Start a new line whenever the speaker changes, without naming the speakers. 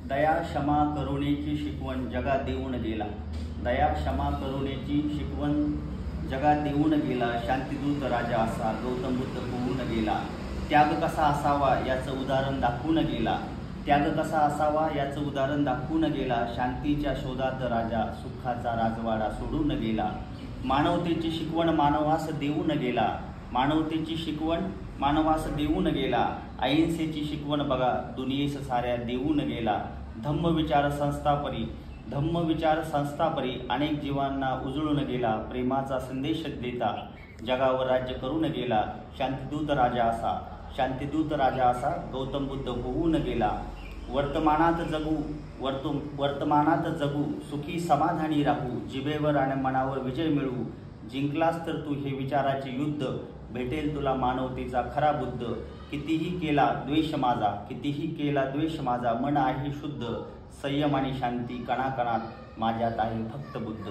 दया क्षमा करुणेची शिकवण जगा देऊन गेला। दया क्षमा करुणेची शिकवण जगा देऊन गेला। शांतिदूत राजा असा गौतम बुद्ध होऊन गेला। त्याग कसा असावा याचं उदाहरण दाखवून गेला। त्याग कसा असावा याचं उदाहरण दाखवून गेला। शांतीच्या शोधात राजा सुखाचा राजवाडा सोडून गेला। मानवतेची शिकवण मानवास देऊन गेला। मानवतेची शिकवण मानवास देऊन गेला। अहिंसेची शिकवण बघा दुनियेस साऱ्या देऊन गेला। धम्मविचार संस्थापरी अनेक जीवांना उजळून गेला। प्रेमाचा संदेश देता जगावर राज्य करून गेला। शांतिदूत राजा असा गौतम बुद्ध होऊन गेला। वर्तमानात जगू सुखी समाधानी राहू। जिभेवर आणि मनावर विजय मिळवू। जिंकलास तर तू हे विचाराचे युद्ध। भेटेल तुला मानवतेचा खरा बुद्ध। कितीही केला द्वेष माझा मन आहे शुद्ध। संयम आणि शांती कणाकणात माझ्यात आहे फक्त बुद्ध।